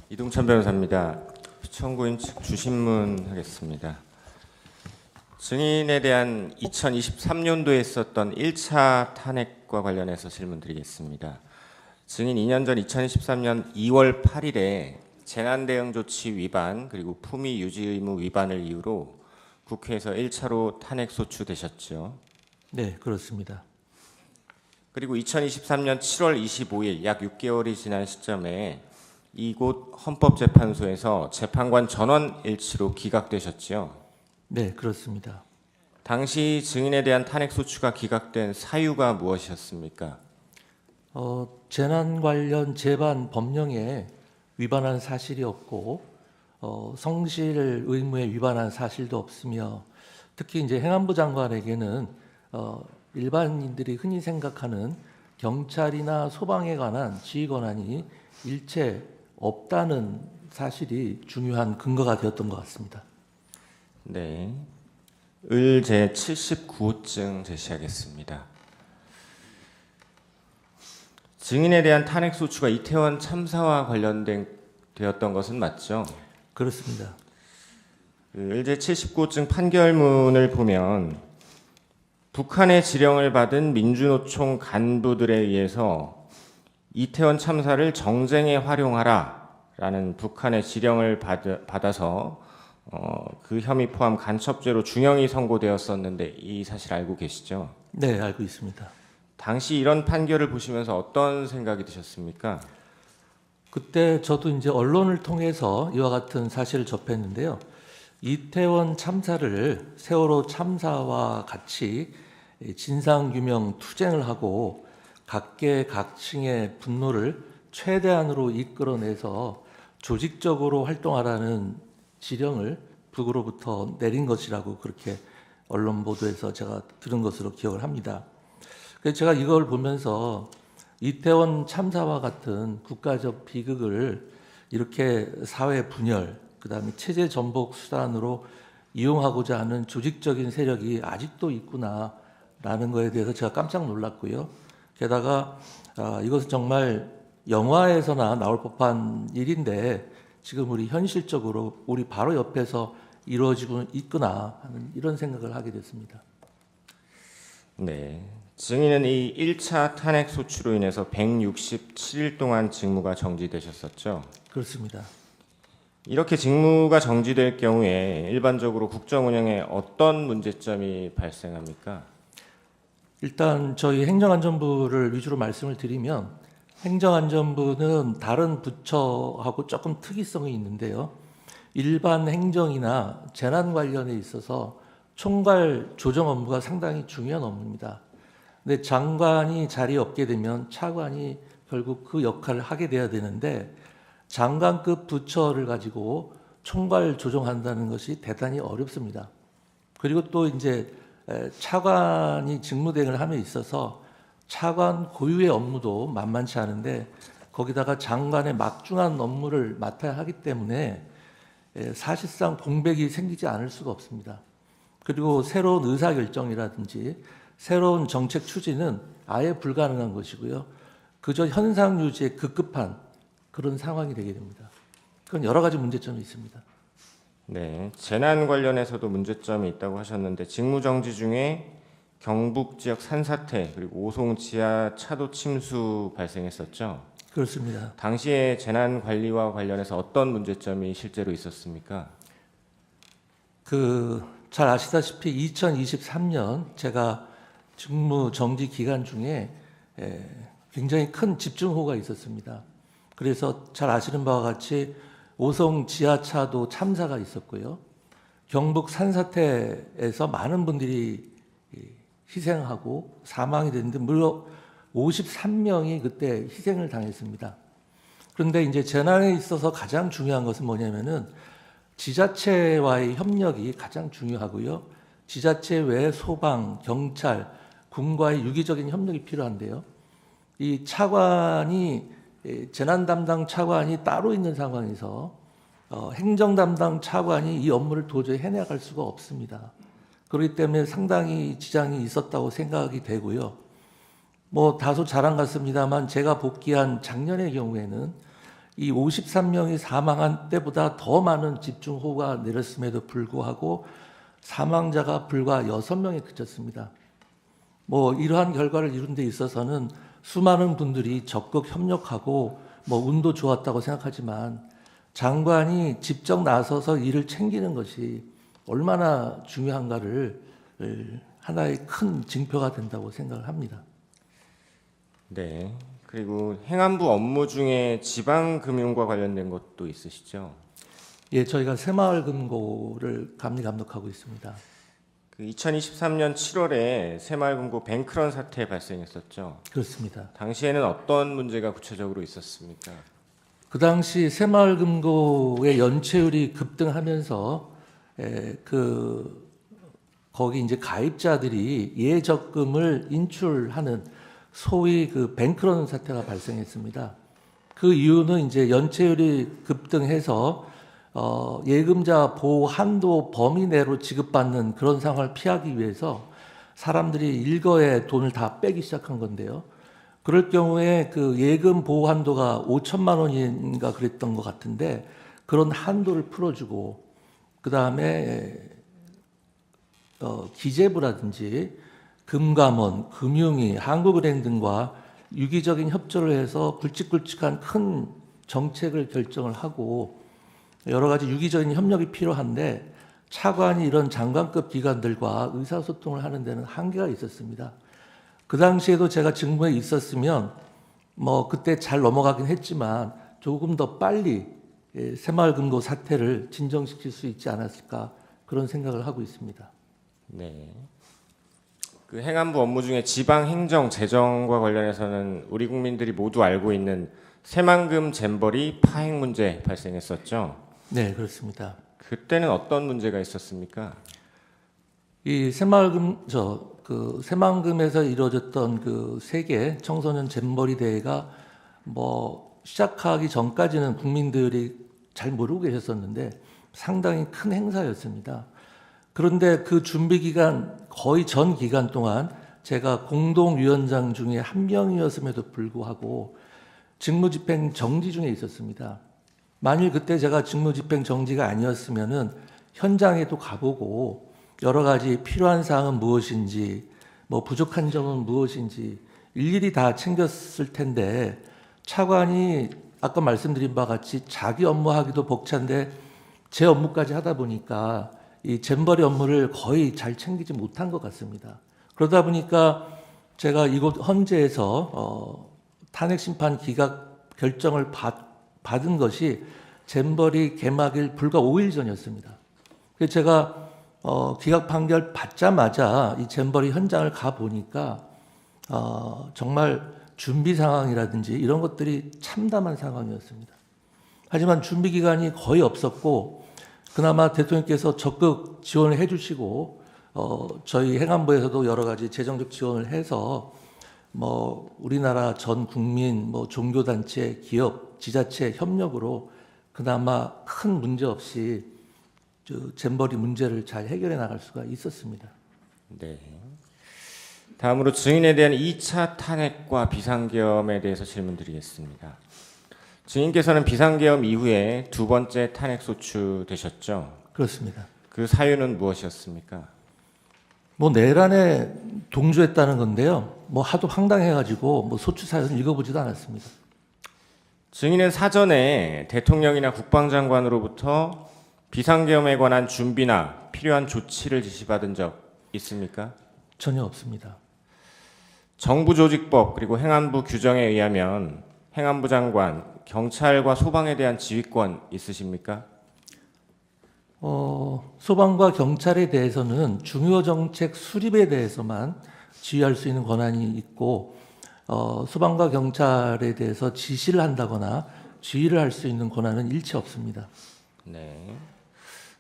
이동찬 변호사입니다. 청구인 측 주신문 하겠습니다. 증인에 대한 2023년도에 있었던 1차 탄핵과 관련해서 질문 드리겠습니다. 증인 2년 전 2023년 2월 8일에 재난대응조치 위반 그리고 품위 유지 의무 위반을 이유로 국회에서 1차로 탄핵 소추되셨죠. 네, 그렇습니다. 그리고 2023년 7월 25일 약 6개월이 지난 시점에 이곳 헌법재판소에서 재판관 전원 일치로 기각되셨죠. 네, 그렇습니다. 당시 증인에 대한 탄핵 소추가 기각된 사유가 무엇이었습니까? 재난 관련 재반 법령에 위반한 사실이 없고 성실 의무에 위반한 사실도 없으며 특히 이제 행안부 장관에게는 일반인들이 흔히 생각하는 경찰이나 소방에 관한 지휘 권한이 일체 없다는 사실이 중요한 근거가 되었던 것 같습니다. 네, 을 제79호증 제시하겠습니다. 증인에 대한 탄핵 소추가 이태원 참사와 관련되었던 것은 맞죠? 그렇습니다. 을 제79호증 판결문을 보면 북한의 지령을 받은 민주노총 간부들에 의해서 이태원 참사를 정쟁에 활용하라라는 북한의 지령을 받아서 그 혐의 포함 간첩죄로 중형이 선고되었었는데 이 사실 알고 계시죠? 네, 알고 있습니다. 당시 이런 판결을 보시면서 어떤 생각이 드셨습니까? 그때 저도 이제 언론을 통해서 이와 같은 사실을 접했는데요. 이태원 참사를 세월호 참사와 같이 진상규명 투쟁을 하고 각계각층의 분노를 최대한으로 이끌어내서 조직적으로 활동하라는 지령을 북으로부터 내린 것이라고 그렇게 언론 보도에서 제가 들은 것으로 기억을 합니다. 그래서 제가 이걸 보면서 이태원 참사와 같은 국가적 비극을 이렇게 사회 분열, 그다음에 체제 전복 수단으로 이용하고자 하는 조직적인 세력이 아직도 있구나라는 거에 대해서 제가 깜짝 놀랐고요. 게다가 이것은 정말 영화에서나 나올 법한 일인데 지금 우리 현실적으로 우리 바로 옆에서 이루어지고 있구나 하는 이런 생각을 하게 됐습니다. 네, 증인은 이 1차 탄핵 소추로 인해서 167일 동안 직무가 정지되셨었죠. 그렇습니다. 이렇게 직무가 정지될 경우에 일반적으로 국정 운영에 어떤 문제점이 발생합니까? 일단 저희 행정안전부를 위주로 말씀을 드리면 행정안전부는 다른 부처하고 조금 특이성이 있는데요. 일반 행정이나 재난 관련에 있어서 총괄 조정 업무가 상당히 중요한 업무입니다. 근데 장관이 자리에 없게 되면 차관이 결국 그 역할을 하게 돼야 되는데 장관급 부처를 가지고 총괄 조정한다는 것이 대단히 어렵습니다. 그리고 또 이제 차관이 직무대행을 함에 있어서 차관 고유의 업무도 만만치 않은데 거기다가 장관의 막중한 업무를 맡아야 하기 때문에 사실상 공백이 생기지 않을 수가 없습니다. 그리고 새로운 의사결정이라든지 새로운 정책 추진은 아예 불가능한 것이고요. 그저 현상 유지에 급급한 그런 상황이 되게 됩니다. 그건 여러 가지 문제점이 있습니다. 네, 재난 관련해서도 문제점이 있다고 하셨는데 직무 정지 중에 경북 지역 산사태 그리고 오송 지하 차도 침수 발생했었죠. 그렇습니다. 당시에 재난 관리와 관련해서 어떤 문제점이 실제로 있었습니까? 잘 아시다시피 2023년 제가 직무 정지 기간 중에 굉장히 큰 집중호우가 있었습니다. 그래서 잘 아시는 바와 같이 오송 지하차도 참사가 있었고요. 경북 산사태에서 많은 분들이 희생하고 사망이 됐는데 무려 53명이 그때 희생을 당했습니다. 그런데 이제 재난에 있어서 가장 중요한 것은 뭐냐면은 지자체와의 협력이 가장 중요하고요. 지자체 외 소방, 경찰, 군과의 유기적인 협력이 필요한데요. 이 차관이 재난 담당 차관이 따로 있는 상황에서 행정 담당 차관이 이 업무를 도저히 해나갈 수가 없습니다. 그렇기 때문에 상당히 지장이 있었다고 생각이 되고요. 뭐 다소 자랑 같습니다만 제가 복귀한 작년의 경우에는 이 53명이 사망한 때보다 더 많은 집중호우가 내렸음에도 불구하고 사망자가 불과 6명에 그쳤습니다. 이러한 결과를 이룬 데 있어서는 수많은 분들이 적극 협력하고 운도 좋았다고 생각하지만 장관이 직접 나서서 일을 챙기는 것이 얼마나 중요한가를 하나의 큰 징표가 된다고 생각을 합니다. 네. 그리고 행안부 업무 중에 지방금융과 관련된 것도 있으시죠? 예, 저희가 새마을금고를 감독하고 있습니다. 그 2023년 7월에 새마을금고 뱅크런 사태 발생했었죠. 그렇습니다. 당시에는 어떤 문제가 구체적으로 있었습니까? 그 당시 새마을금고의 연체율이 급등하면서 거기 이제 가입자들이 예적금을 인출하는 소위 그 뱅크런 사태가 발생했습니다. 그 이유는 이제 연체율이 급등해서 예금자 보호 한도 범위 내로 지급받는 그런 상황을 피하기 위해서 사람들이 일거에 돈을 다 빼기 시작한 건데요. 그럴 경우에 그 예금 보호 한도가 5천만 원인가 그랬던 것 같은데 그런 한도를 풀어주고 그 다음에 기재부라든지 금감원, 금융위, 한국은행 등과 유기적인 협조를 해서 굵직굵직한 큰 정책을 결정을 하고 여러 가지 유기적인 협력이 필요한데 차관이 이런 장관급 기관들과 의사소통을 하는 데는 한계가 있었습니다. 그 당시에도 제가 직무에 있었으면 그때 잘 넘어가긴 했지만 조금 더 빨리 새마을금고 사태를 진정시킬 수 있지 않았을까 그런 생각을 하고 있습니다. 네. 그 행안부 업무 중에 지방 행정 재정과 관련해서는 우리 국민들이 모두 알고 있는 새만금 잼버리 파행 문제 발생했었죠. 네, 그렇습니다. 그때는 어떤 문제가 있었습니까? 이 새만금에서 이루어졌던 그 세계 청소년 잼버리 대회가 시작하기 전까지는 국민들이 잘 모르고 계셨었는데 상당히 큰 행사였습니다. 그런데 그 준비 기간 거의 전 기간 동안 제가 공동위원장 중에 한 명이었음에도 불구하고 직무집행 정지 중에 있었습니다. 만일 그때 제가 직무집행 정지가 아니었으면은 현장에도 가보고 여러 가지 필요한 사항은 무엇인지 부족한 점은 무엇인지 일일이 다 챙겼을 텐데 차관이 아까 말씀드린 바와 같이 자기 업무하기도 벅찬데 제 업무까지 하다 보니까 이 잼버리 업무를 거의 잘 챙기지 못한 것 같습니다. 그러다 보니까 제가 이곳 헌재에서 탄핵 심판 기각 결정을 받은 것이 잼버리 개막일 불과 5일 전이었습니다. 그래서 제가 기각 판결 받자마자 이 잼버리 현장을 가 보니까 정말 준비 상황이라든지 이런 것들이 참담한 상황이었습니다. 하지만 준비 기간이 거의 없었고 그나마 대통령께서 적극 지원을 해주시고 저희 행안부에서도 여러 가지 재정적 지원을 해서 우리나라 전 국민, 종교단체, 기업, 지자체 협력으로 그나마 큰 문제 없이 잼버리 문제를 잘 해결해 나갈 수가 있었습니다. 네. 다음으로 증인에 대한 2차 탄핵과 비상계엄에 대해서 질문드리겠습니다. 증인께서는 비상계엄 이후에 두 번째 탄핵 소추되셨죠? 그렇습니다. 그 사유는 무엇이었습니까? 내란에 동조했다는 건데요. 하도 황당해가지고 소추 사유는 읽어보지도 않았습니다. 증인은 사전에 대통령이나 국방장관으로부터 비상계엄에 관한 준비나 필요한 조치를 지시받은 적 있습니까? 전혀 없습니다. 정부조직법 그리고 행안부 규정에 의하면 행안부 장관, 경찰과 소방에 대한 지휘권 있으십니까? 소방과 경찰에 대해서는 중요 정책 수립에 대해서만 지휘할 수 있는 권한이 있고 소방과 경찰에 대해서 지시를 한다거나 지휘를 할 수 있는 권한은 일체 없습니다. 네.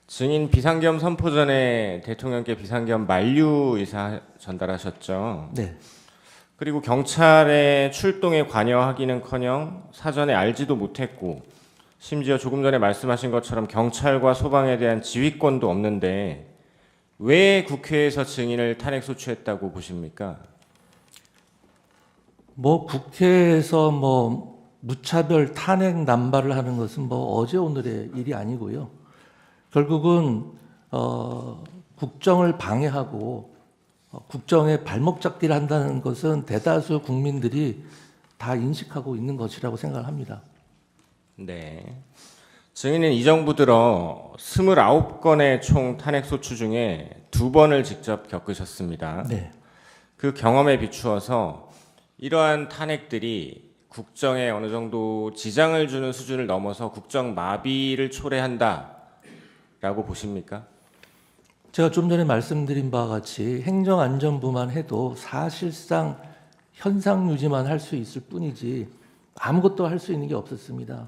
증인 비상계엄 선포 전에 대통령께 비상계엄 만류 의사 전달하셨죠. 네. 그리고 경찰의 출동에 관여하기는커녕 사전에 알지도 못했고 심지어 조금 전에 말씀하신 것처럼 경찰과 소방에 대한 지휘권도 없는데 왜 국회에서 증인을 탄핵 소추했다고 보십니까? 국회에서 무차별 탄핵 남발을 하는 것은 뭐 어제 오늘의 일이 아니고요. 결국은 국정을 방해하고 국정에 발목 잡기를 한다는 것은 대다수 국민들이 다 인식하고 있는 것이라고 생각을 합니다. 네. 증인은 이 정부 들어 29건의 총 탄핵 소추 중에 2번을 직접 겪으셨습니다. 네. 그 경험에 비추어서 이러한 탄핵들이 국정에 어느 정도 지장을 주는 수준을 넘어서 국정 마비를 초래한다라고 보십니까? 제가 좀 전에 말씀드린 바와 같이 행정안전부만 해도 사실상 현상 유지만 할 수 있을 뿐이지 아무것도 할 수 있는 게 없었습니다.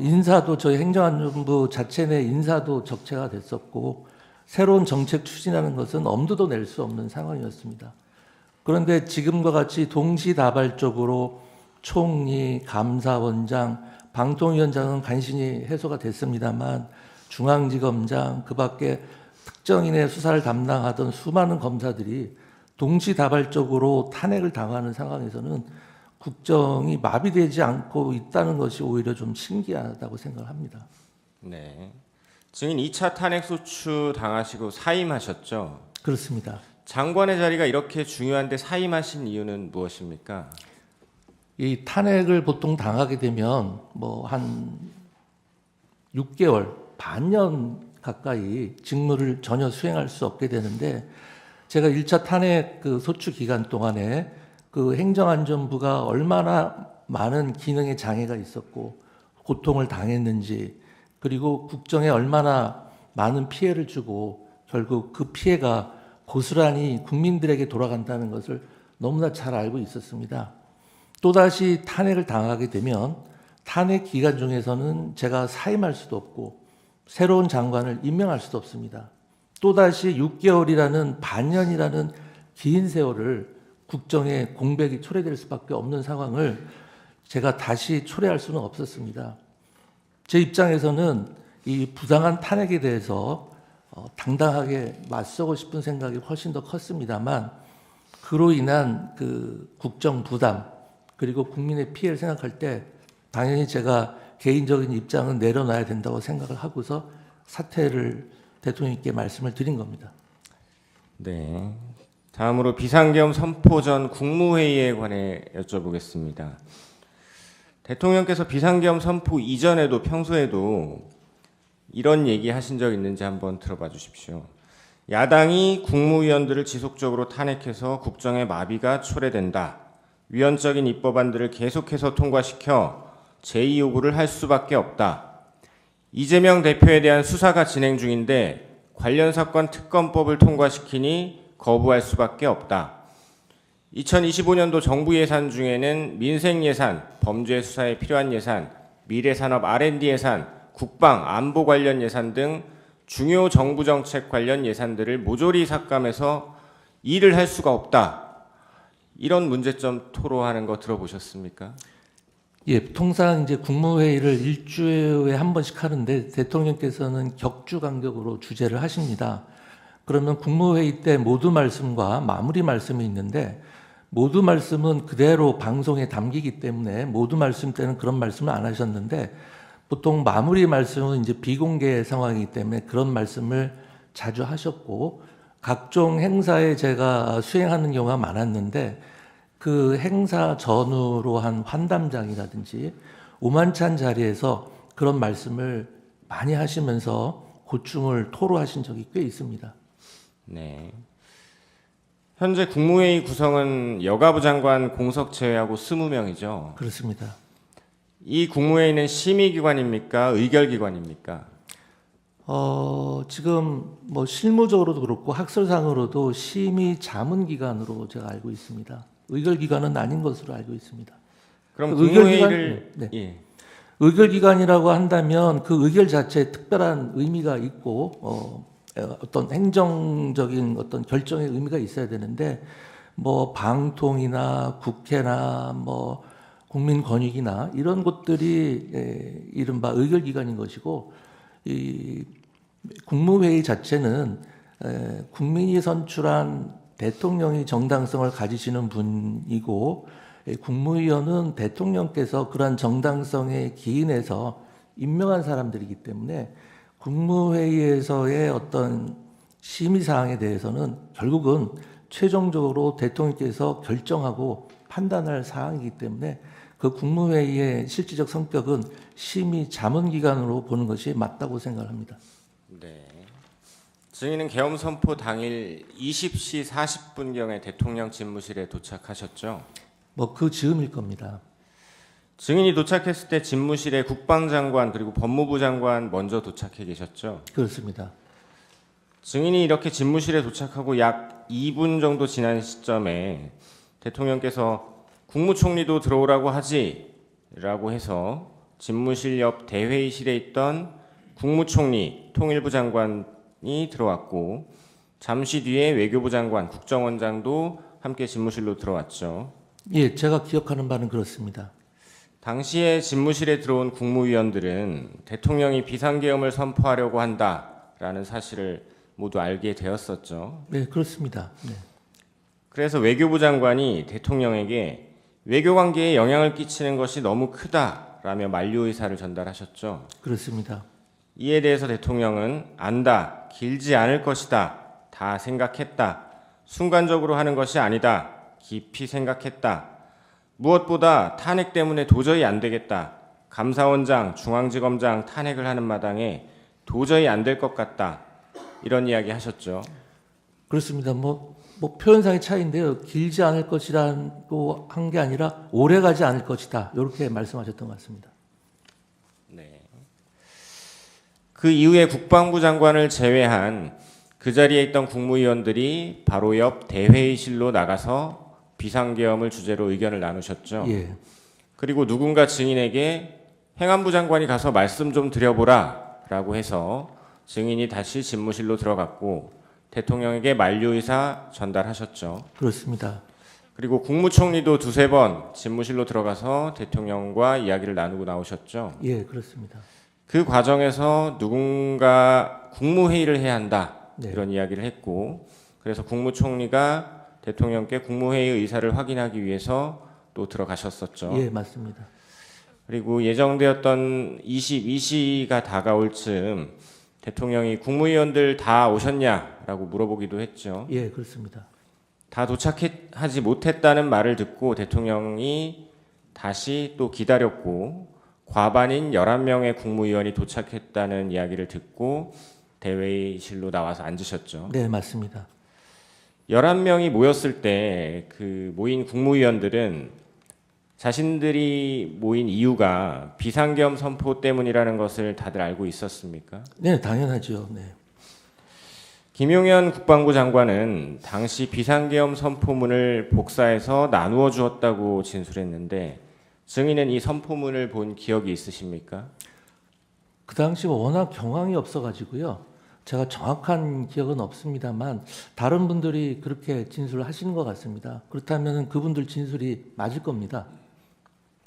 인사도 저희 행정안전부 자체 내 인사도 적체가 됐었고 새로운 정책 추진하는 것은 엄두도 낼 수 없는 상황이었습니다. 그런데 지금과 같이 동시다발적으로 총리, 감사원장, 방통위원장은 간신히 해소가 됐습니다만 중앙지검장 그밖에 특정인의 수사를 담당하던 수많은 검사들이 동시다발적으로 탄핵을 당하는 상황에서는 국정이 마비되지 않고 있다는 것이 오히려 좀 신기하다고 생각합니다. 네. 증인 2차 탄핵 소추 당하시고 사임하셨죠? 그렇습니다. 장관의 자리가 이렇게 중요한데 사임하신 이유는 무엇입니까? 이 탄핵을 보통 당하게 되면 뭐 한 6개월, 반년 가까이 직무를 전혀 수행할 수 없게 되는데 제가 1차 탄핵 그 소추 기간 동안에 그 행정안전부가 얼마나 많은 기능의 장애가 있었고 고통을 당했는지 그리고 국정에 얼마나 많은 피해를 주고 결국 그 피해가 고스란히 국민들에게 돌아간다는 것을 너무나 잘 알고 있었습니다. 또다시 탄핵을 당하게 되면 탄핵 기간 중에서는 제가 사임할 수도 없고 새로운 장관을 임명할 수도 없습니다. 또다시 6개월이라는 반년이라는 긴 세월을 국정에 공백이 초래될 수밖에 없는 상황을 제가 다시 초래할 수는 없었습니다. 제 입장에서는 이 부당한 탄핵에 대해서 당당하게 맞서고 싶은 생각이 훨씬 더 컸습니다만 그로 인한 그 국정 부담 그리고 국민의 피해를 생각할 때 당연히 제가 개인적인 입장은 내려놔야 된다고 생각을 하고서 사퇴를 대통령님께 말씀을 드린 겁니다. 네. 다음으로 비상계엄 선포 전 국무회의에 관해 여쭤보겠습니다. 대통령께서 비상계엄 선포 이전에도 평소에도 이런 얘기 하신 적 있는지 한번 들어봐 주십시오. 야당이 국무위원들을 지속적으로 탄핵해서 국정의 마비가 초래된다. 위헌적인 입법안들을 계속해서 통과시켜 제2요구를 할 수밖에 없다. 이재명 대표에 대한 수사가 진행 중인데 관련 사건 특검법을 통과시키니 거부할 수밖에 없다. 2025년도 정부 예산 중에는 민생 예산, 범죄 수사에 필요한 예산, 미래산업 R&D 예산, 국방, 안보 관련 예산 등 중요 정부 정책 관련 예산들을 모조리 삭감해서 일을 할 수가 없다. 이런 문제점 토로하는 거 들어보셨습니까? 예, 통상 이제 국무회의를 일주일에 한 번씩 하는데 대통령께서는 격주 간격으로 주재를 하십니다. 그러면 국무회의 때 모두 말씀과 마무리 말씀이 있는데 모두 말씀은 그대로 방송에 담기기 때문에 모두 말씀 때는 그런 말씀을 안 하셨는데 보통 마무리 말씀은 이제 비공개 상황이기 때문에 그런 말씀을 자주 하셨고 각종 행사에 제가 수행하는 경우가 많았는데 그 행사 전후로 한 환담장이라든지 오만찬 자리에서 그런 말씀을 많이 하시면서 고충을 토로하신 적이 꽤 있습니다. 네. 현재 국무회의 구성은 여가부 장관 공석 제외하고 20명이죠. 그렇습니다. 이 국무회의는 심의기관입니까? 의결기관입니까? 지금 뭐 실무적으로도 그렇고 학설상으로도 심의 자문기관으로 제가 알고 있습니다. 의결기관은 아닌 것으로 알고 있습니다. 그럼 그 국무회의를 네. 예. 의결기관이라고 한다면 그 의결 자체에 특별한 의미가 있고 어떤 행정적인 어떤 결정의 의미가 있어야 되는데 뭐 방통이나 국회나 뭐 국민권익이나 이런 것들이 이른바 의결기관인 것이고 이 국무회의 자체는 국민이 선출한 대통령이 정당성을 가지시는 분이고 국무위원은 대통령께서 그러한 정당성에 기인해서 임명한 사람들이기 때문에 국무회의에서의 어떤 심의 사항에 대해서는 결국은 최종적으로 대통령께서 결정하고 판단할 사항이기 때문에 그 국무회의의 실질적 성격은 심의 자문 기관으로 보는 것이 맞다고 생각합니다. 네. 증인은 계엄 선포 당일 20시 40분경에 대통령 집무실에 도착하셨죠? 뭐 그 즈음일 겁니다. 증인이 도착했을 때 집무실에 국방장관 그리고 법무부 장관 먼저 도착해 계셨죠? 그렇습니다. 증인이 이렇게 집무실에 도착하고 약 2분 정도 지난 시점에 대통령께서 국무총리도 들어오라고 하지라고 해서 집무실 옆 대회의실에 있던 국무총리, 통일부 장관이 들어왔고 잠시 뒤에 외교부 장관, 국정원장도 함께 집무실로 들어왔죠. 예, 제가 기억하는 바는 그렇습니다. 당시에 집무실에 들어온 국무위원들은 대통령이 비상계엄을 선포하려고 한다라는 사실을 모두 알게 되었었죠. 네, 그렇습니다. 네. 그래서 외교부 장관이 대통령에게 외교관계에 영향을 끼치는 것이 너무 크다라며 만류 의사를 전달하셨죠. 그렇습니다. 이에 대해서 대통령은 안다, 길지 않을 것이다, 다 생각했다, 순간적으로 하는 것이 아니다, 깊이 생각했다, 무엇보다 탄핵 때문에 도저히 안 되겠다, 감사원장, 중앙지검장 탄핵을 하는 마당에 도저히 안 될 것 같다, 이런 이야기 하셨죠. 그렇습니다. 뭐 표현상의 차이인데요. 길지 않을 것이라고 한 게 아니라 오래 가지 않을 것이다. 이렇게 말씀하셨던 것 같습니다. 네. 그 이후에 국방부 장관을 제외한 그 자리에 있던 국무위원들이 바로 옆 대회의실로 나가서 비상계엄을 주제로 의견을 나누셨죠. 예. 그리고 누군가 증인에게 행안부 장관이 가서 말씀 좀 드려보라라고 해서 증인이 다시 집무실로 들어갔고 대통령에게 만류 의사 전달하셨죠. 그렇습니다. 그리고 국무총리도 두세 번 집무실로 들어가서 대통령과 이야기를 나누고 나오셨죠. 예, 그렇습니다. 그 과정에서 누군가 국무회의를 해야 한다 네. 이런 이야기를 했고 그래서 국무총리가 대통령께 국무회의 의사를 확인하기 위해서 또 들어가셨었죠. 예, 맞습니다. 그리고 예정되었던 22시가 다가올 즈음 대통령이 국무위원들 다 오셨냐라고 물어보기도 했죠. 예, 그렇습니다. 다 도착하지 못했다는 말을 듣고 대통령이 다시 또 기다렸고 과반인 11명의 국무위원이 도착했다는 이야기를 듣고 대회의실로 나와서 앉으셨죠. 네, 맞습니다. 11명이 모였을 때 그 모인 국무위원들은 자신들이 모인 이유가 비상계엄 선포 때문이라는 것을 다들 알고 있었습니까? 네, 당연하죠. 네. 김용현 국방부 장관은 당시 비상계엄 선포문을 복사해서 나누어 주었다고 진술했는데 증인은 이 선포문을 본 기억이 있으십니까? 그 당시 워낙 경황이 없어가지고요. 제가 정확한 기억은 없습니다만 다른 분들이 그렇게 진술을 하시는 것 같습니다. 그렇다면 그분들 진술이 맞을 겁니다.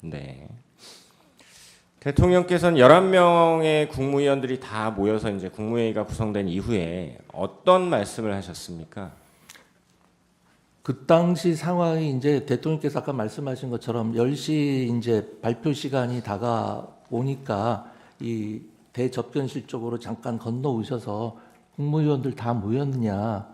네. 대통령께서는 11명의 국무위원들이 다 모여서 이제 국무회의가 구성된 이후에 어떤 말씀을 하셨습니까? 그 당시 상황이 이제 대통령께서 아까 말씀하신 것처럼 10시 이제 발표 시간이 다가오니까 이 대접견실 쪽으로 잠깐 건너오셔서 국무위원들 다 모였느냐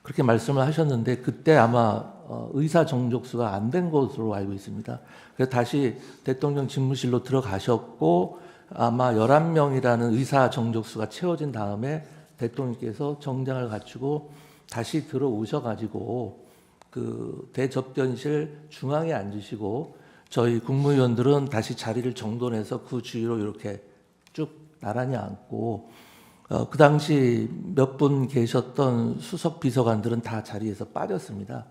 그렇게 말씀을 하셨는데 그때 아마 의사 정족수가 안 된 것으로 알고 있습니다. 그래서 다시 대통령 집무실로 들어가셨고 아마 11명이라는 의사 정족수가 채워진 다음에 대통령께서 정장을 갖추고 다시 들어오셔가지고 그 대접견실 중앙에 앉으시고 저희 국무위원들은 다시 자리를 정돈해서 그 주위로 이렇게 쭉 나란히 앉고 그 당시 몇 분 계셨던 수석 비서관들은 다 자리에서 빠졌습니다.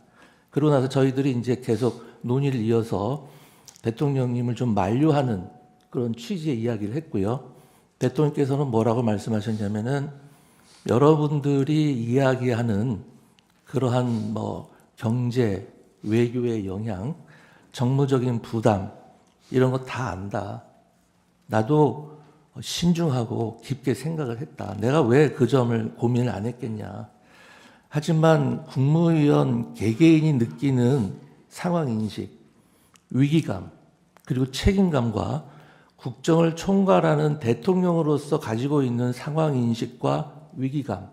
그러고 나서 저희들이 이제 계속 논의를 이어서 대통령님을 좀 만류하는 그런 취지의 이야기를 했고요. 대통령께서는 뭐라고 말씀하셨냐면은 여러분들이 이야기하는 그러한 뭐 경제, 외교의 영향, 정무적인 부담 이런 거 다 안다. 나도 신중하고 깊게 생각을 했다. 내가 왜 그 점을 고민을 안 했겠냐. 하지만 국무위원 개개인이 느끼는 상황 인식, 위기감, 그리고 책임감과 국정을 총괄하는 대통령으로서 가지고 있는 상황 인식과 위기감,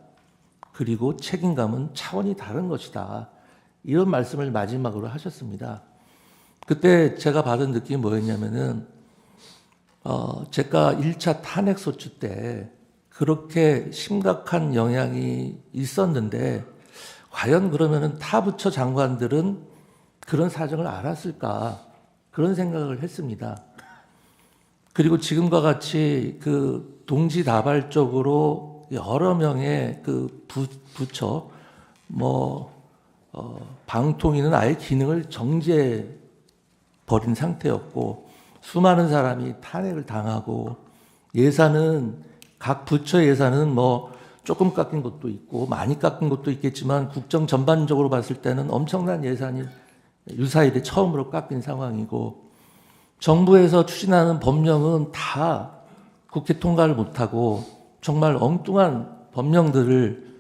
그리고 책임감은 차원이 다른 것이다. 이런 말씀을 마지막으로 하셨습니다. 그때 제가 받은 느낌이 뭐였냐면은, 제가 1차 탄핵소추 때 그렇게 심각한 영향이 있었는데, 과연 그러면은 타 부처 장관들은 그런 사정을 알았을까? 그런 생각을 했습니다. 그리고 지금과 같이 그 동시다발적으로 여러 명의 그 부처, 방통위는 아예 기능을 정지해 버린 상태였고, 수많은 사람이 탄핵을 당하고, 예산은, 각 부처 예산은 조금 깎인 것도 있고, 많이 깎인 것도 있겠지만, 국정 전반적으로 봤을 때는 엄청난 예산이 유사일에 처음으로 깎인 상황이고, 정부에서 추진하는 법령은 다 국회 통과를 못하고, 정말 엉뚱한 법령들을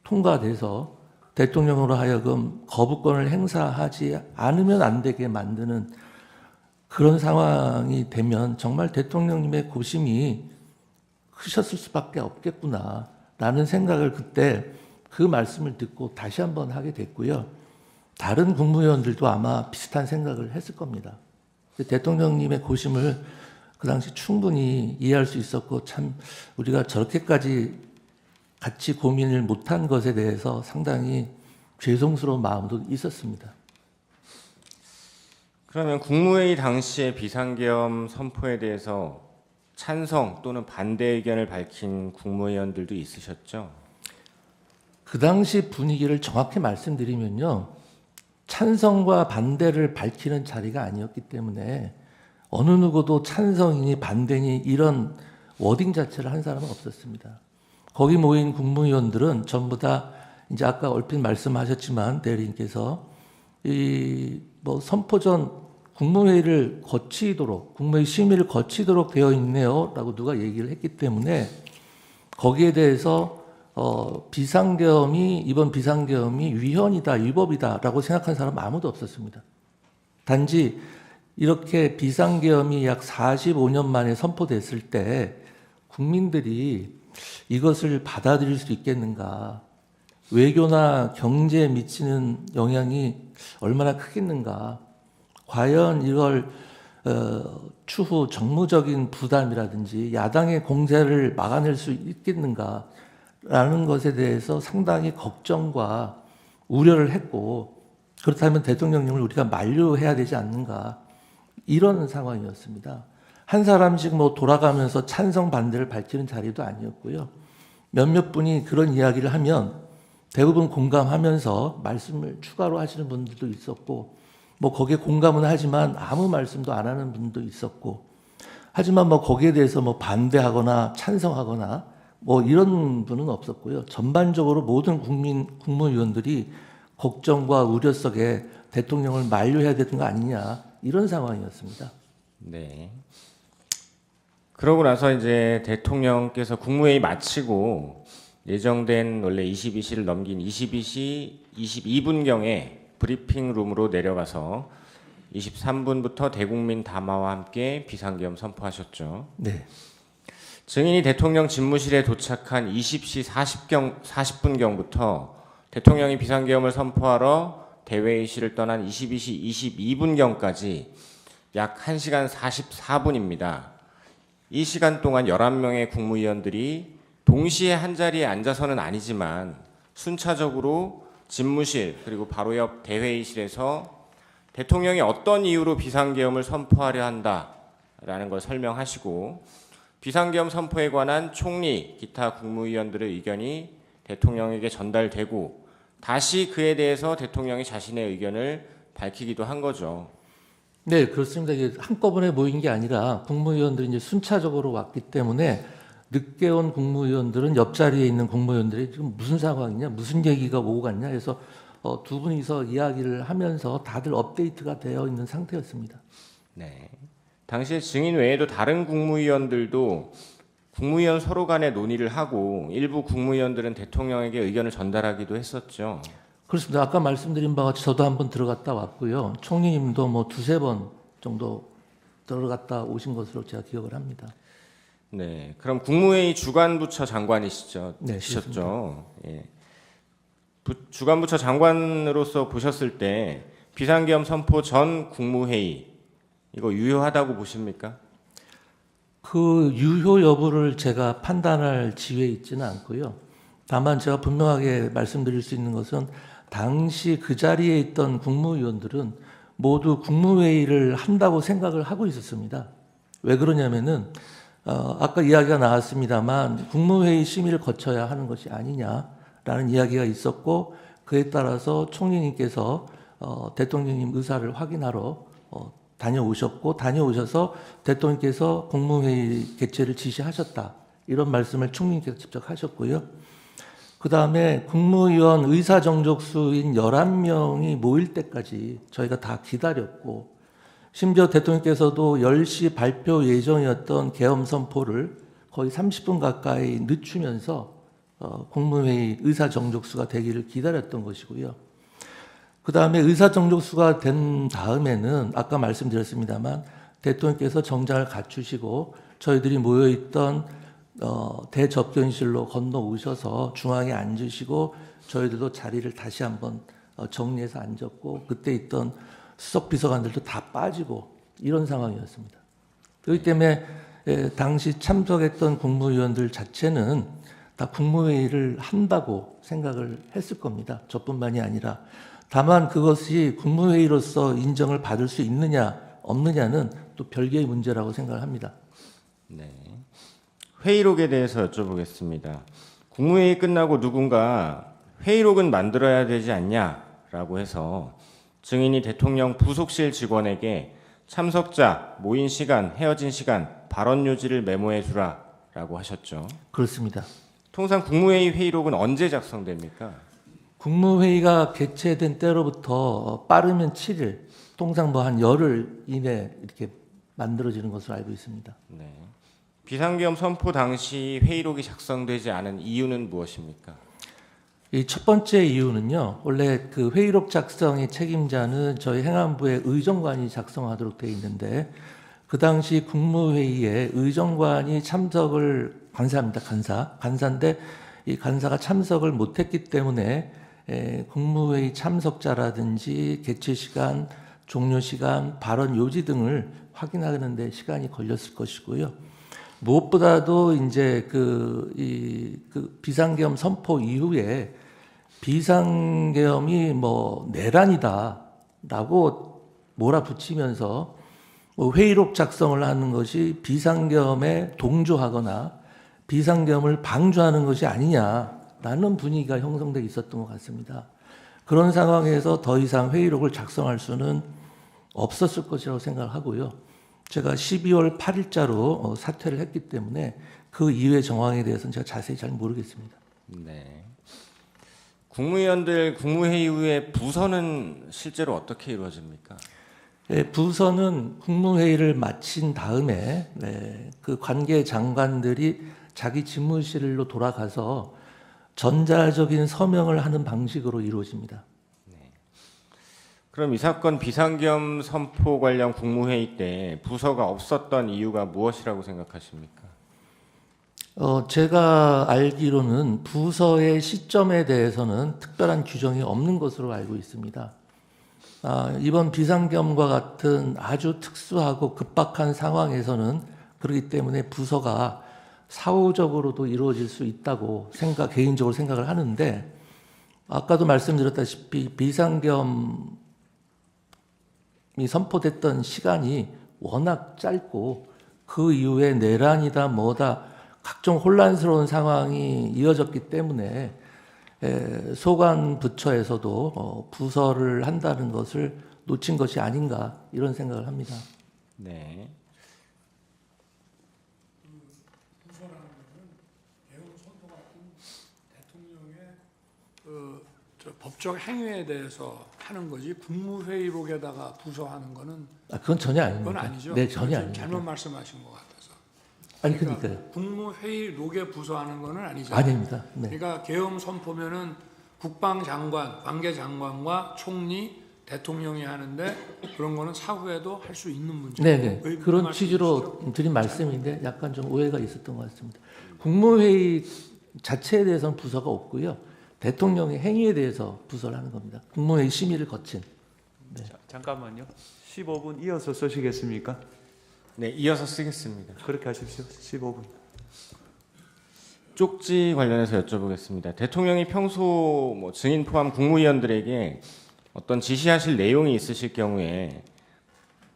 통과돼서 대통령으로 하여금 거부권을 행사하지 않으면 안 되게 만드는 그런 상황이 되면 정말 대통령님의 고심이 크셨을 수밖에 없겠구나라는 생각을 그때 그 말씀을 듣고 다시 한번 하게 됐고요. 다른 국무위원들도 아마 비슷한 생각을 했을 겁니다. 대통령님의 고심을 그 당시 충분히 이해할 수 있었고, 참 우리가 저렇게까지 같이 고민을 못한 것에 대해서 상당히 죄송스러운 마음도 있었습니다. 그러면 국무회의 당시의 비상계엄 선포에 대해서 찬성 또는 반대 의견을 밝힌 국무위원들도 있으셨죠? 그 당시 분위기를 정확히 말씀드리면요, 찬성과 반대를 밝히는 자리가 아니었기 때문에 어느 누구도 찬성이니 반대니 이런 워딩 자체를 한 사람은 없었습니다. 거기 모인 국무위원들은 전부 다 이제 아까 얼핏 말씀하셨지만 대리인께서 선포 전 국무회의를 거치도록, 국무회의 심의를 거치도록 되어 있네요라고 누가 얘기를 했기 때문에 거기에 대해서 이번 비상계엄이 위헌이다, 위법이다라고 생각한 사람 아무도 없었습니다. 단지 이렇게 비상계엄이 약 45년 만에 선포됐을 때 국민들이 이것을 받아들일 수 있겠는가, 외교나 경제에 미치는 영향이 얼마나 크겠는가, 과연 이걸 추후 정무적인 부담이라든지 야당의 공세를 막아낼 수 있겠는가라는 것에 대해서 상당히 걱정과 우려를 했고, 그렇다면 대통령님을 우리가 만류해야 되지 않는가, 이런 상황이었습니다. 한 사람씩 돌아가면서 찬성 반대를 밝히는 자리도 아니었고요. 몇몇 분이 그런 이야기를 하면 대부분 공감하면서 말씀을 추가로 하시는 분들도 있었고, 거기에 공감은 하지만 아무 말씀도 안 하는 분도 있었고, 하지만 거기에 대해서 반대하거나 찬성하거나 이런 분은 없었고요. 전반적으로 모든 국무위원들이 걱정과 우려 속에 대통령을 만류해야 되는 거 아니냐, 이런 상황이었습니다. 네. 그러고 나서 이제 대통령께서 국무회의 마치고 예정된 원래 22시를 넘긴 22시 22분경에 브리핑룸으로 내려가서 23분부터 대국민 담화와 함께 비상계엄 선포하셨죠. 네. 증인이 대통령 집무실에 도착한 20시 40분경부터 대통령이 비상계엄을 선포하러 대회의실을 떠난 22시 22분경까지 약 1시간 44분입니다. 이 시간 동안 11명의 국무위원들이 동시에 한자리에 앉아서는 아니지만 순차적으로 집무실 그리고 바로 옆 대회의실에서 대통령이 어떤 이유로 비상계엄을 선포하려 한다라는 걸 설명하시고, 비상계엄 선포에 관한 총리, 기타 국무위원들의 의견이 대통령에게 전달되고 다시 그에 대해서 대통령이 자신의 의견을 밝히기도 한 거죠. 네, 그렇습니다. 이게 한꺼번에 모인 게 아니라 국무위원들이 이제 순차적으로 왔기 때문에 늦게 온 국무위원들은 옆자리에 있는 국무위원들이 지금 무슨 상황이냐, 무슨 얘기가 오고 갔냐 해서 두 분이서 이야기를 하면서 다들 업데이트가 되어 있는 상태였습니다. 네. 당시에 증인 외에도 다른 국무위원들도 국무위원 서로 간에 논의를 하고 일부 국무위원들은 대통령에게 의견을 전달하기도 했었죠. 그렇습니다. 아까 말씀드린 바와 같이 저도 한번 들어갔다 왔고요. 총리님도 뭐 두세 번 정도 들어갔다 오신 것으로 제가 기억을 합니다. 네, 그럼 국무회의 주관부처 장관이시죠? 네, 셨죠? 예. 주관부처 장관으로서 보셨을 때 비상계엄 선포 전 국무회의 이거 유효하다고 보십니까? 그 유효 여부를 제가 판단할 지위에 있지는 않고요. 다만 제가 분명하게 말씀드릴 수 있는 것은 당시 그 자리에 있던 국무위원들은 모두 국무회의를 한다고 생각을 하고 있었습니다. 왜 그러냐면은 아까 이야기가 나왔습니다만 국무회의 심의를 거쳐야 하는 것이 아니냐라는 이야기가 있었고 그에 따라서 총리님께서 대통령님 의사를 확인하러 다녀오셔서 대통령께서 국무회의 개최를 지시하셨다. 이런 말씀을 총리님께서 직접 하셨고요. 그 다음에 국무위원 의사정족수인 11명이 모일 때까지 저희가 다 기다렸고 심지어 대통령께서도 10시 발표 예정이었던 계엄 선포를 거의 30분 가까이 늦추면서 국무회의 의사정족수가 되기를 기다렸던 것이고요. 그 다음에 의사정족수가 된 다음에는 아까 말씀드렸습니다만 대통령께서 정장을 갖추시고 저희들이 모여있던 대접견실로 건너오셔서 중앙에 앉으시고 저희들도 자리를 다시 한번 정리해서 앉았고 그때 있던 수석 비서관들도 다 빠지고 이런 상황이었습니다. 그렇기 때문에 당시 참석했던 국무위원들 자체는 다 국무회의를 한다고 생각을 했을 겁니다. 저뿐만이 아니라 다만 그것이 국무회의로서 인정을 받을 수 있느냐 없느냐는 또 별개의 문제라고 생각을 합니다. 네. 회의록에 대해서 여쭤보겠습니다. 국무회의 끝나고 누군가 회의록은 만들어야 되지 않냐라고 해서 증인이 대통령 부속실 직원에게 참석자, 모인 시간, 헤어진 시간, 발언 요지를 메모해 주라라고 하셨죠. 그렇습니다. 통상 국무회의 회의록은 언제 작성됩니까? 국무회의가 개최된 때로부터 빠르면 7일, 통상 뭐 한 열흘 이내 이렇게 만들어지는 것으로 알고 있습니다. 네. 비상계엄 선포 당시 회의록이 작성되지 않은 이유는 무엇입니까? 이 첫 번째 이유는요. 원래 그 회의록 작성의 책임자는 저희 행안부의 의정관이 작성하도록 되어 있는데 그 당시 국무회의에 의정관이 참석을 간사입니다. 간사인데 이 간사가 참석을 못했기 때문에 국무회의 참석자라든지 개최 시간, 종료 시간, 발언 요지 등을 확인하는 데 시간이 걸렸을 것이고요. 무엇보다도 이제 그 비상계엄 선포 이후에 비상계엄이 뭐 내란이다라고 몰아붙이면서 뭐 회의록 작성을 하는 것이 비상계엄에 동조하거나 비상계엄을 방조하는 것이 아니냐라는 분위기가 형성돼 있었던 것 같습니다. 그런 상황에서 더 이상 회의록을 작성할 수는 없었을 것이라고 생각을 하고요. 제가 12월 8일자로 사퇴를 했기 때문에 그 이후의 정황에 대해서는 제가 자세히 잘 모르겠습니다. 네. 국무위원들 국무회의 후에 부서는 실제로 어떻게 이루어집니까? 부서는 국무회의를 마친 다음에 그 관계 장관들이 자기 집무실로 돌아가서 전자적인 서명을 하는 방식으로 이루어집니다. 그럼 이 사건 비상계엄 선포 관련 국무회의 때 부서가 없었던 이유가 무엇이라고 생각하십니까? 제가 알기로는 부서의 시점에 대해서는 특별한 규정이 없는 것으로 알고 있습니다. 이번 비상계엄과 같은 아주 특수하고 급박한 상황에서는 그렇기 때문에 부서가 사후적으로도 이루어질 수 있다고 개인적으로 생각을 하는데 아까도 말씀드렸다시피 비상계엄이 선포됐던 시간이 워낙 짧고 그 이후에 내란이다 뭐다 각종 혼란스러운 상황이 이어졌기 때문에 소관 부처에서도 부서를 한다는 것을 놓친 것이 아닌가 이런 생각을 합니다. 네. 부서라는 것은 계엄 선포 같은 대통령의 법적 행위에 대해서 하는 거지 국무회의록에다가 부서하는 거는 그건 전혀 아닙니다. 그건 아니죠. 네, 전혀 아닙니다. 잘못 말씀하신 것 같아서. 아니 그러니까요. 국무회의록에 부서하는 거는 아니죠. 아닙니다. 네. 그러니까 계엄 선포면은 국방장관, 관계장관과 총리, 대통령이 하는데 그런 거는 사후에도 할 수 있는 문제죠. 네네. 그런 취지로 드린 말씀인데 약간 좀 오해가 있었던 것 같습니다. 국무회의 자체에 대해서는 부서가 없고요. 대통령의 행위에 대해서 부서를 하는 겁니다. 국무회의 심의를 거친. 네. 잠깐만요. 15분 이어서 쓰시겠습니까? 네, 이어서 쓰겠습니다. 그렇게 하십시오. 15분. 쪽지 관련해서 여쭤보겠습니다. 대통령이 평소 뭐 증인 포함 국무위원들에게 어떤 지시하실 내용이 있으실 경우에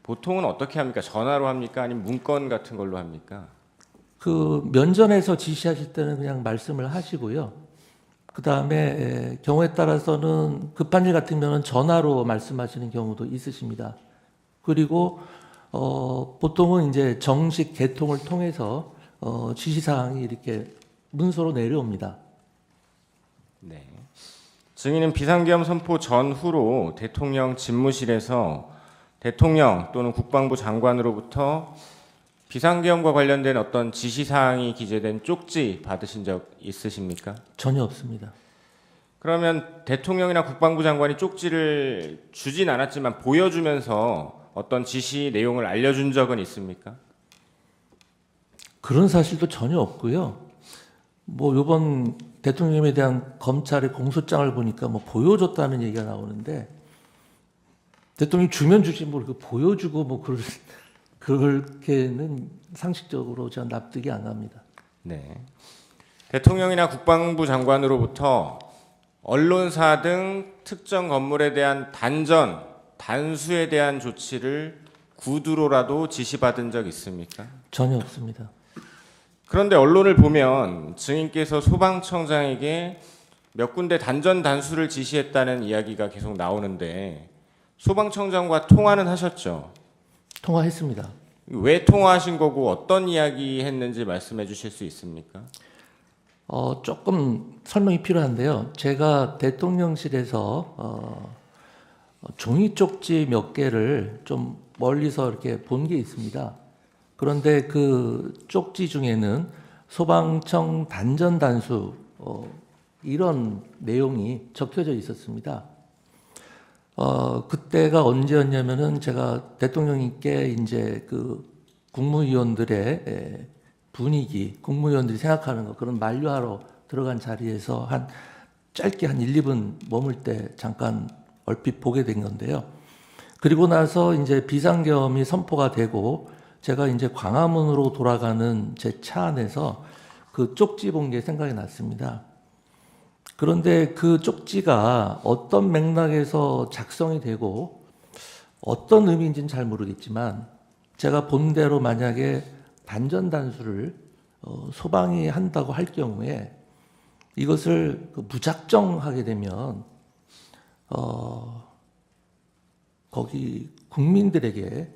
보통은 어떻게 합니까? 전화로 합니까? 아니면 문건 같은 걸로 합니까? 그 면전에서 지시하실 때는 그냥 말씀을 하시고요. 그 다음에 경우에 따라서는 급한 일 같으면 전화로 말씀하시는 경우도 있으십니다. 그리고 보통은 이제 정식 개통을 통해서 지시사항이 이렇게 문서로 내려옵니다. 네. 증인은 비상계엄 선포 전후로 대통령 집무실에서 대통령 또는 국방부 장관으로부터 비상계엄과 관련된 어떤 지시사항이 기재된 쪽지 받으신 적 있으십니까? 전혀 없습니다. 그러면 대통령이나 국방부 장관이 쪽지를 주진 않았지만 보여주면서 어떤 지시 내용을 알려준 적은 있습니까? 그런 사실도 전혀 없고요. 뭐 이번 대통령에 대한 검찰의 공소장을 보니까 뭐 보여줬다는 얘기가 나오는데 대통령이 주면 주지 뭐 이렇게 보여주고 뭐 그렇게는 상식적으로 저는 납득이 안 갑니다. 네. 대통령이나 국방부 장관으로부터 언론사 등 특정 건물에 대한 단수에 대한 조치를 구두로라도 지시받은 적 있습니까? 전혀 없습니다. 그런데 언론을 보면 증인께서 소방청장에게 몇 군데 단수를 지시했다는 이야기가 계속 나오는데 소방청장과 통화는 하셨죠? 통화했습니다. 왜 통화하신 거고 어떤 이야기 했는지 말씀해 주실 수 있습니까? 조금 설명이 필요한데요. 제가 대통령실에서 종이 쪽지 몇 개를 좀 멀리서 이렇게 본 게 있습니다. 그런데 그 쪽지 중에는 소방청 단전 단수 이런 내용이 적혀져 있었습니다. 그때가 언제였냐면은 제가 대통령님께 이제 그 국무위원들의 분위기, 국무위원들이 생각하는 거 그런 만류하러 들어간 자리에서 한 짧게 한 1, 2분 머물 때 잠깐 얼핏 보게 된 건데요. 그리고 나서 이제 비상계엄이 선포가 되고 제가 이제 광화문으로 돌아가는 제 차 안에서 그 쪽지 본 게 생각이 났습니다. 그런데 그 쪽지가 어떤 맥락에서 작성이 되고 어떤 의미인지는 잘 모르겠지만 제가 본 대로 만약에 단전 단수를 소방이 한다고 할 경우에 이것을 무작정 하게 되면 거기 국민들에게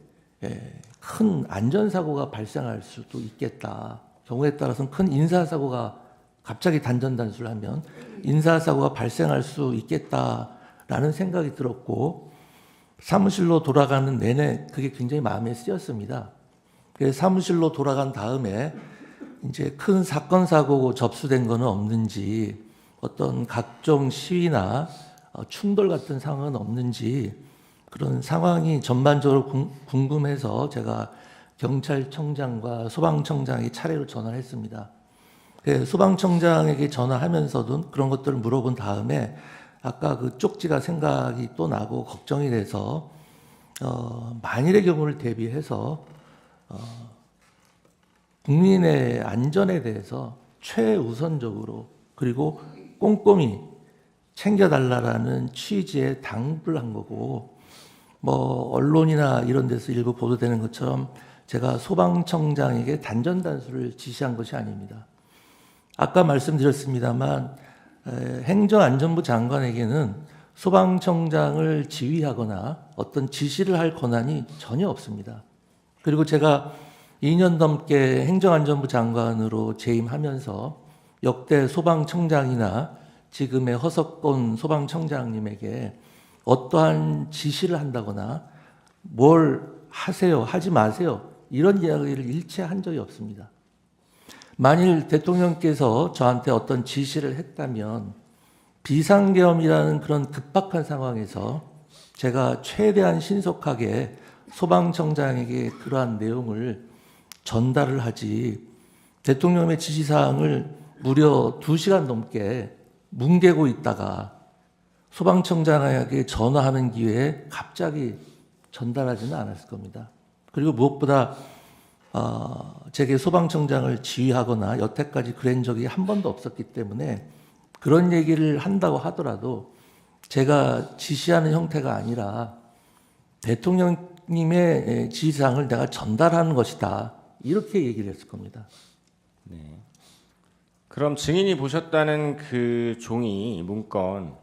큰 안전사고가 발생할 수도 있겠다. 경우에 따라서는 큰 인사사고가 갑자기 단전 단수를 하면 인사사고가 발생할 수 있겠다라는 생각이 들었고 사무실로 돌아가는 내내 그게 굉장히 마음에 쓰였습니다. 그래서 사무실로 돌아간 다음에 이제 큰 사건 사고고 접수된 거는 없는지 어떤 각종 시위나 충돌 같은 상황은 없는지 그런 상황이 전반적으로 궁금해서 제가 경찰청장과 소방청장에게 차례로 전화를 했습니다. 소방청장에게 전화하면서도 그런 것들을 물어본 다음에 아까 그 쪽지가 생각이 또 나고 걱정이 돼서 만일의 경우를 대비해서 국민의 안전에 대해서 최우선적으로 그리고 꼼꼼히 챙겨달라라는 취지에 당부를 한 거고 뭐 언론이나 이런 데서 일부 보도되는 것처럼 제가 소방청장에게 단전 단수를 지시한 것이 아닙니다. 아까 말씀드렸습니다만 행정안전부 장관에게는 소방청장을 지휘하거나 어떤 지시를 할 권한이 전혀 없습니다. 그리고 제가 2년 넘게 행정안전부 장관으로 재임하면서 역대 소방청장이나 지금의 허석권 소방청장님에게 어떠한 지시를 한다거나 뭘 하세요, 하지 마세요 이런 이야기를 일체 한 적이 없습니다. 만일 대통령께서 저한테 어떤 지시를 했다면 비상계엄이라는 그런 급박한 상황에서 제가 최대한 신속하게 소방청장에게 그러한 내용을 전달을 하지 대통령의 지시사항을 무려 2시간 넘게 뭉개고 있다가 소방청장에게 전화하는 기회에 갑자기 전달하지는 않았을 겁니다. 그리고 무엇보다 제게 소방청장을 지휘하거나 여태까지 그런 적이 한 번도 없었기 때문에 그런 얘기를 한다고 하더라도 제가 지시하는 형태가 아니라 대통령님의 지시사항을 내가 전달하는 것이다. 이렇게 얘기를 했을 겁니다. 그럼 증인이 보셨다는 그 종이 문건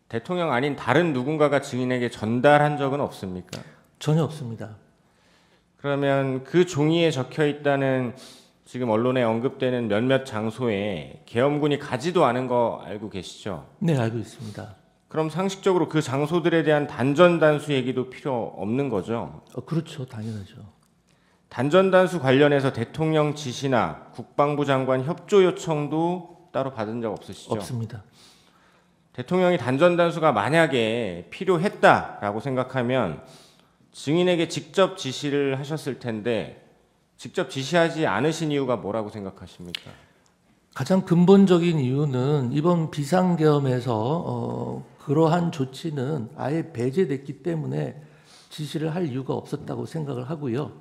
대통령 아닌 다른 누군가가 증인에게 전달한 적은 없습니까? 전혀 없습니다. 그러면 그 종이에 적혀 있다는 지금 언론에 언급되는 몇몇 장소에 계엄군이 가지도 않은 거 알고 계시죠? 네, 알고 있습니다. 그럼 상식적으로 그 장소들에 대한 단전단수 얘기도 필요 없는 거죠? 그렇죠. 당연하죠. 단전단수 관련해서 대통령 지시나 국방부 장관 협조 요청도 따로 받은 적 없으시죠? 없습니다. 대통령이 단전단수가 만약에 필요했다라고 생각하면 증인에게 직접 지시를 하셨을 텐데 직접 지시하지 않으신 이유가 뭐라고 생각하십니까? 가장 근본적인 이유는 이번 비상계엄에서 그러한 조치는 아예 배제됐기 때문에 지시를 할 이유가 없었다고 생각을 하고요.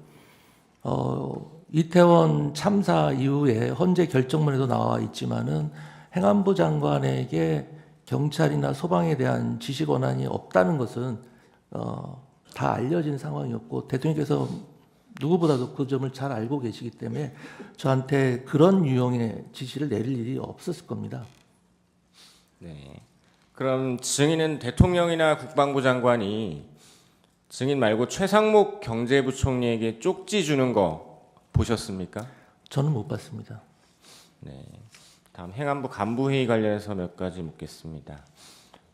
이태원 참사 이후에 헌재 결정문에도 나와 있지만은 행안부 장관에게 경찰이나 소방에 대한 지시 권한이 없다는 것은 다 알려진 상황이었고 대통령께서 누구보다도 그 점을 잘 알고 계시기 때문에 저한테 그런 유형의 지시를 내릴 일이 없었을 겁니다. 네. 그럼 증인은 대통령이나 국방부 장관이 증인 말고 최상목 경제부총리에게 쪽지 주는 거 보셨습니까? 저는 못 봤습니다. 네. 다음 행안부 간부회의 관련해서 몇 가지 묻겠습니다.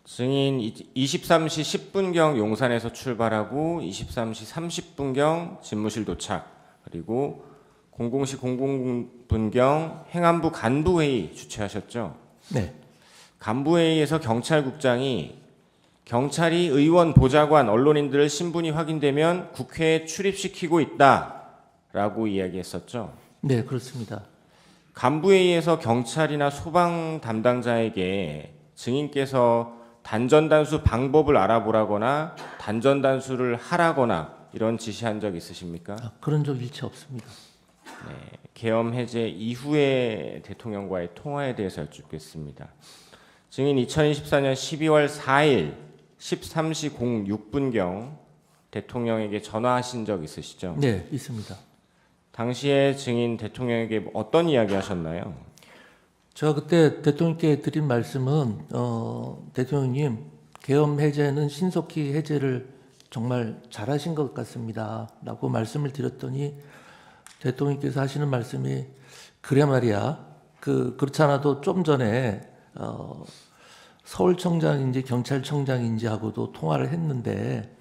증인 23시 10분경 용산에서 출발하고 23시 30분경 집무실 도착 그리고 00시 00분경 행안부 간부회의 주최하셨죠? 네. 간부회의에서 경찰국장이 경찰이 의원, 보좌관, 언론인들을 신분이 확인되면 국회에 출입시키고 있다라고 이야기했었죠. 네, 그렇습니다. 간부회의에서 경찰이나 소방 담당자에게 증인께서 단전단수 방법을 알아보라거나 단전단수를 하라거나 이런 지시한 적 있으십니까? 그런 적 일체 없습니다. 네, 계엄 해제 이후의 대통령과의 통화에 대해서 여쭙겠습니다. 증인 2024년 12월 4일 13시 06분경 대통령에게 전화하신 적 있으시죠? 네, 있습니다. 당시에 증인 대통령에게 어떤 이야기 하셨나요? 제가 그때 대통령께 드린 말씀은 대통령님 계엄 해제는 신속히 해제를 정말 잘하신 것 같습니다. 라고 말씀을 드렸더니 대통령께서 하시는 말씀이 그래 말이야. 그렇지 않아도 좀 전에 서울청장인지 경찰청장인지 하고도 통화를 했는데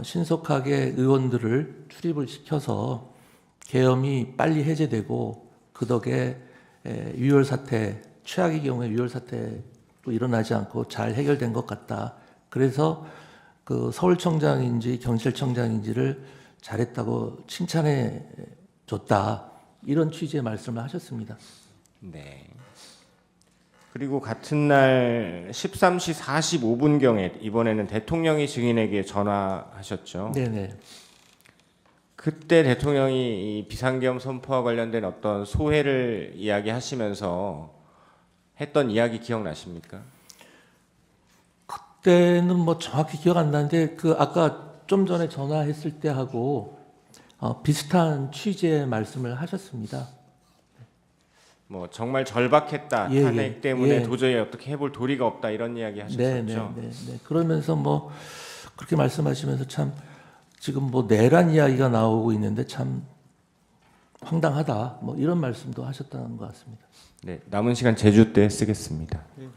신속하게 의원들을 출입을 시켜서 계엄이 빨리 해제되고 그 덕에 유혈 사태, 최악의 경우에 유혈 사태도 일어나지 않고 잘 해결된 것 같다. 그래서 그 서울청장인지 경찰청장인지를 잘했다고 칭찬해 줬다. 이런 취지의 말씀을 하셨습니다. 네. 그리고 같은 날 13시 45분경에 이번에는 대통령이 증인에게 전화하셨죠. 네네. 그때 대통령이 이 비상계엄 선포와 관련된 어떤 소회를 이야기하시면서 했던 이야기 기억나십니까? 그때는 뭐 정확히 기억 안 나는데 아까 좀 전에 전화했을 때 하고 비슷한 취지의 말씀을 하셨습니다. 뭐 정말 절박했다. 예, 탄핵 예, 때문에 예. 도저히 어떻게 해볼 도리가 없다 이런 이야기 하셨었죠. 네. 그러면서 뭐 그렇게 말씀하시면서 참 지금 뭐 내란 이야기가 나오고 있는데 참 황당하다. 뭐 이런 말씀도 하셨다는 것 같습니다. 네, 남은 시간 제주 때 쓰겠습니다. 예.